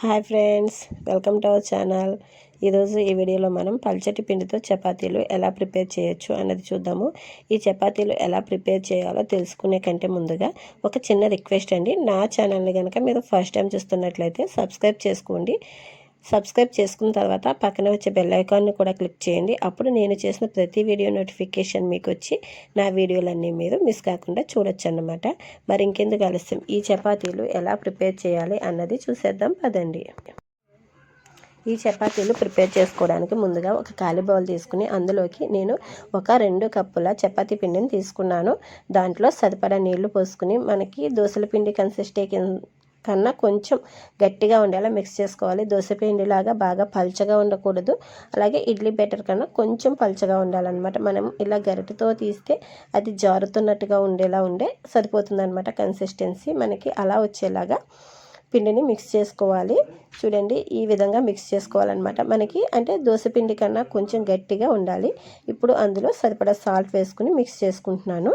Hi friends, welcome to our channel. ఈరోజు ఈ వీడియోలో మనం పల్చటి పిండితో చపాతీలు ఎలా ప్రిపేర్ చేయొచ్చు అన్నది చూద్దాము. ఈ చపాతీలు ఎలా ప్రిపేర్ చేయాలో తెలుసుకునే కంటే ముందుగా ఒక చిన్న రిక్వెస్ట్ అండి. నా ఛానల్ని కనుక మీరు ఫస్ట్ టైం చూస్తున్నట్లయితే సబ్స్క్రైబ్ చేసుకోండి. సబ్స్క్రైబ్ చేసుకున్న తర్వాత పక్కన వచ్చే బెల్ ఐకాన్ని కూడా క్లిక్ చేయండి. అప్పుడు నేను చేసిన ప్రతి వీడియో నోటిఫికేషన్ మీకు వచ్చి నా వీడియోలన్నీ మీరు మిస్ కాకుండా చూడొచ్చు అన్నమాట. మరి ఇంకెందుకు ఆలస్యం, ఈ చపాతీలు ఎలా ప్రిపేర్ చేయాలి అన్నది చూసేద్దాం పదండి. ఈ చపాతీలు ప్రిపేర్ చేసుకోవడానికి ముందుగా ఒక ఖాళీ బౌల్ తీసుకుని అందులోకి నేను ఒక 2 కప్పుల చపాతీ పిండిని తీసుకున్నాను. దాంట్లో సరిపడా నీళ్లు పోసుకుని మనకి దోసల పిండి కన్సిస్టెన్సీ కన్నా కొంచెం గట్టిగా ఉండేలా మిక్స్ చేసుకోవాలి. దోసపిండిలాగా బాగా పల్చగా ఉండకూడదు, అలాగే ఇడ్లీ బ్యాటర్ కన్నా కొంచెం పల్చగా ఉండాలన్నమాట. మనం ఇలా గరిటెతో తీస్తే అది జారుతున్నట్టుగా ఉండేలా సరిపోతుంది అనమాట. కన్సిస్టెన్సీ మనకి అలా వచ్చేలాగా పిండిని మిక్స్ చేసుకోవాలి. చూడండి, ఈ విధంగా మిక్స్ చేసుకోవాలన్నమాట. మనకి అంటే దోసపిండి కన్నా కొంచెం గట్టిగా ఉండాలి. ఇప్పుడు అందులో సరిపడా సాల్ట్ వేసుకుని మిక్స్ చేసుకుంటున్నాను.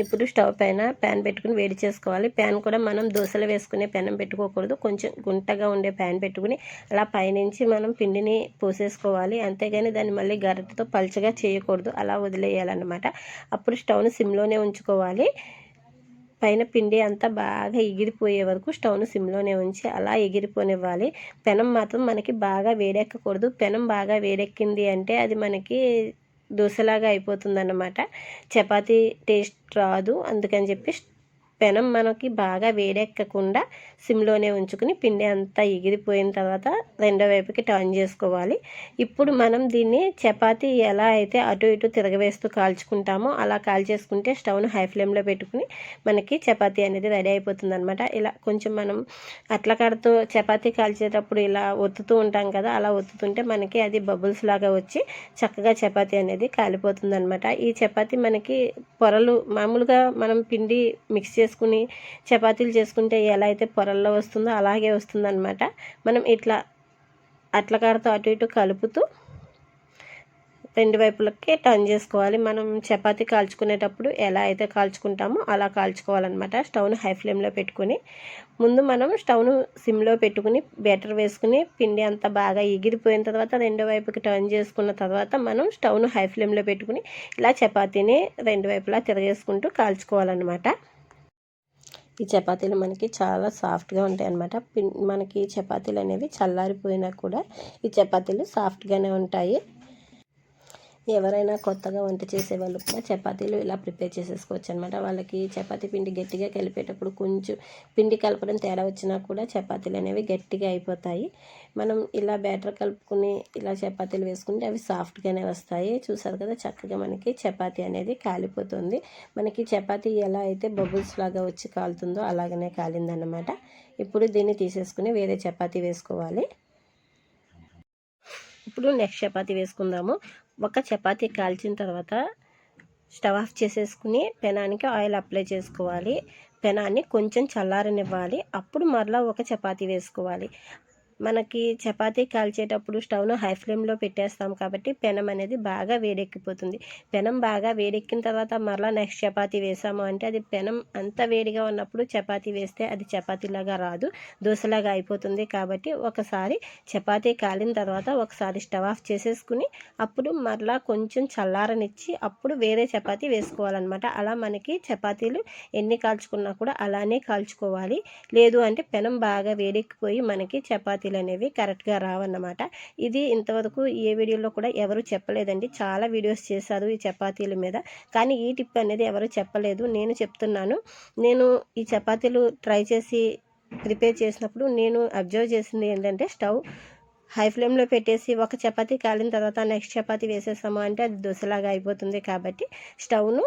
ఇప్పుడు స్టవ్ పైన ప్యాన్ పెట్టుకుని వేడి చేసుకోవాలి. ప్యాన్ కూడా మనం దోశలు వేసుకునే పెనం పెట్టుకోకూడదు, కొంచెం గుంటగా ఉండే ప్యాన్ పెట్టుకుని అలా పైనుంచి మనం పిండిని పోసేసుకోవాలి. అంతేగాని దాన్ని మళ్ళీ గరిటెతో పల్చగా చేయకూడదు, అలా వదిలేయాలన్నమాట. అప్పుడు స్టవ్ను సిమ్లోనే ఉంచుకోవాలి. పైన పిండి అంతా బాగా ఎగిరిపోయే వరకు స్టవ్ను సిమ్లోనే ఉంచి అలా ఎగిరిపోనివ్వాలి. పెనం మాత్రం మనకి బాగా వేడెక్కకూడదు. పెనం బాగా వేడెక్కింది అంటే అది మనకి దోశలాగా అయిపోతుందన్నమాట. చపాతీ టేస్ట్ రాదు. అందుకని చెప్పి పెనం మనకి బాగా వేడెక్కకుండా సిమ్లోనే ఉంచుకుని పిండి అంతా ఎగిరిపోయిన తర్వాత రెండో వైపుకి టర్న్ చేసుకోవాలి. ఇప్పుడు మనం దీన్ని చపాతీ ఎలా అయితే అటు ఇటు తిరగవేస్తూ కాల్చుకుంటామో అలా కాల్చేసుకుంటే స్టవ్ను హై ఫ్లేమ్లో పెట్టుకుని మనకి చపాతీ అనేది రెడీ అయిపోతుంది అనమాట. ఇలా కొంచెం మనం అట్లకాడతో చపాతీ కాల్చేటప్పుడు ఇలా ఒత్తుతూ ఉంటాం కదా, అలా ఒత్తుతుంటే మనకి అది బబుల్స్ లాగా వచ్చి చక్కగా చపాతీ అనేది కాలిపోతుంది అనమాట. ఈ చపాతీ మనకి పొరలు మామూలుగా మనం పిండి మిక్స్ చేసుకుని చపాతీలు చేసుకుంటే ఎలా అయితే పొరల్లో వస్తుందో అలాగే వస్తుందన్నమాట. మనం ఇట్లా అట్లకాడతో అటు ఇటు కలుపుతూ రెండు వైపులకి టర్న్ చేసుకోవాలి. మనం చపాతీ కాల్చుకునేటప్పుడు ఎలా అయితే కాల్చుకుంటామో అలా కాల్చుకోవాలన్నమాట. స్టవ్ను హై ఫ్లేమ్లో పెట్టుకుని ముందు మనం స్టవ్ను సిమ్లో పెట్టుకుని బ్యాటర్ వేసుకుని పిండి అంతా బాగా ఎగిరిపోయిన తర్వాత రెండో వైపుకి టర్న్ చేసుకున్న తర్వాత మనం స్టవ్ను హై ఫ్లేమ్లో పెట్టుకుని ఇలా చపాతీని రెండు వైపులా తిరగేసుకుంటూ కాల్చుకోవాలన్నమాట. ఈ చపాతీలు మనకి చాలా సాఫ్ట్గా ఉంటాయి అన్నమాట. మనకి చపాతీలు అనేవి చల్లారిపోయినా కూడా ఈ చపాతీలు సాఫ్ట్గానే ఉంటాయి. ఎవరైనా కొత్తగా వంట చేసే వాళ్ళు కూడా చపాతీలు ఇలా ప్రిపేర్ చేసేసుకోవచ్చు అనమాట. వాళ్ళకి చపాతీ పిండి గట్టిగా కలిపేటప్పుడు కొంచెం పిండి కలపడం తేడా వచ్చినా కూడా చపాతీలు అనేవి గట్టిగా అయిపోతాయి. మనం ఇలా బ్యాటర్ కలుపుకుని ఇలా చపాతీలు వేసుకుంటే అవి సాఫ్ట్గానే వస్తాయి. చూసారు కదా, చక్కగా మనకి చపాతీ అనేది కాలిపోతుంది. మనకి చపాతీ ఎలా అయితే బబుల్స్ లాగా వచ్చి కాలుతుందో అలాగనే కాలిందన్నమాట. ఇప్పుడు దీన్ని తీసేసుకుని వేరే చపాతీ వేసుకోవాలి. ఇప్పుడు నెక్స్ట్ చపాతీ వేసుకుందాము. ఒక చపాతీ కాల్చిన తర్వాత స్టవ్ ఆఫ్ చేసేసుకుని పెనానికి ఆయిల్ అప్లై చేసుకోవాలి. పెనాన్ని కొంచెం చల్లారనివ్వాలి. అప్పుడు మరలా ఒక చపాతీ వేసుకోవాలి. మనకి చపాతీ కాల్చేటప్పుడు స్టవ్ను హై ఫ్లేమ్లో పెట్టేస్తాం కాబట్టి పెనం అనేది బాగా వేడెక్కిపోతుంది. పెనం బాగా వేడెక్కిన తర్వాత మరలా నెక్స్ట్ చపాతీ వేసాము అంటే అది పెనం అంత వేడిగా ఉన్నప్పుడు చపాతీ వేస్తే అది చపాతీలాగా రాదు, దోశలాగా అయిపోతుంది. కాబట్టి ఒకసారి చపాతీ కాలిన తర్వాత ఒకసారి స్టవ్ ఆఫ్ చేసేసుకుని అప్పుడు మరలా కొంచెం చల్లారనిచ్చి అప్పుడు వేరే చపాతీ వేసుకోవాలన్నమాట. అలా మనకి చపాతీలు ఎన్ని కాల్చుకున్నా కూడా అలానే కాల్చుకోవాలి. లేదు అంటే పెనం బాగా వేడెక్కిపోయి మనకి చపాతీలు అనేవి కరెక్ట్గా రావన్నమాట. ఇది ఇంతవరకు ఏ వీడియోలో కూడా ఎవరు చెప్పలేదండి. చాలా వీడియోస్ చేశారు ఈ చపాతీల మీద, కానీ ఈ టిప్ అనేది ఎవరు చెప్పలేదు. నేను చెప్తున్నాను. నేను ఈ చపాతీలు ట్రై చేసి ప్రిపేర్ చేసినప్పుడు నేను అబ్జర్వ్ చేసింది ఏంటంటే స్టవ్ హై ఫ్లేమ్లో పెట్టేసి ఒక చపాతీ కాలిన తర్వాత నెక్స్ట్ చపాతీ వేసేసాము అంటే అది దోశలాగా అయిపోతుంది. కాబట్టి స్టవ్ను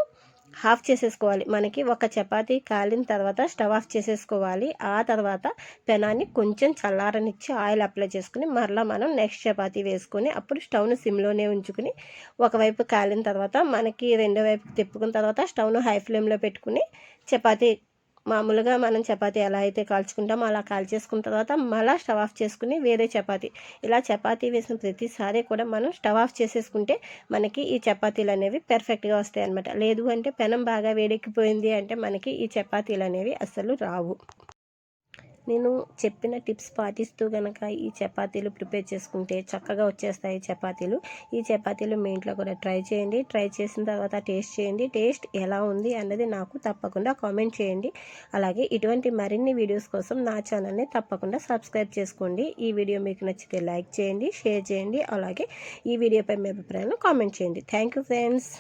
ఆఫ్ చేసేసుకోవాలి. మనకి ఒక చపాతీ కాలిన తర్వాత స్టవ్ ఆఫ్ చేసేసుకోవాలి. ఆ తర్వాత పెనాన్ని కొంచెం చల్లారనిచ్చి ఆయిల్ అప్లై చేసుకుని మరలా మనం నెక్స్ట్ చపాతీ వేసుకొని అప్పుడు స్టవ్ను సిమ్లోనే ఉంచుకుని ఒకవైపు కాలిన తర్వాత మనకి రెండో వైపుకి తిప్పుకున్న తర్వాత స్టవ్ను హై ఫ్లేమ్లో పెట్టుకుని చపాతీ మామూలుగా మనం చపాతీ ఎలా అయితే కాల్చుకుంటామో అలా కాల్చేసుకున్న తర్వాత మళ్ళీ స్టవ్ ఆఫ్ చేసుకుని వేరే చపాతీ ఇలా చపాతీ వేసిన ప్రతిసారి కూడా మనం స్టవ్ ఆఫ్ చేసేసుకుంటే మనకి ఈ చపాతీలు అనేవి పర్ఫెక్ట్గా వస్తాయి అన్నమాట. లేదు అంటే పెనం బాగా వేడెక్కిపోయింది అంటే మనకి ఈ చపాతీలు అనేవి అస్సలు రావు. నేను చెప్పిన టిప్స్ పాటిస్తూ కనుక ఈ చపాతీలు ప్రిపేర్ చేసుకుంటే చక్కగా వచ్చేస్తాయి చపాతీలు. ఈ చపాతీలు మీ ఇంట్లో కూడా ట్రై చేయండి. ట్రై చేసిన తర్వాత టేస్ట్ చేయండి. టేస్ట్ ఎలా ఉంది అన్నది నాకు తప్పకుండా కామెంట్ చేయండి. అలాగే ఇటువంటి మరిన్ని వీడియోస్ కోసం నా ఛానల్ని తప్పకుండా సబ్స్క్రైబ్ చేసుకోండి. ఈ వీడియో మీకు నచ్చితే లైక్ చేయండి, షేర్ చేయండి. అలాగే ఈ వీడియోపై మీ అభిప్రాయాలను కామెంట్ చేయండి. Thank you friends.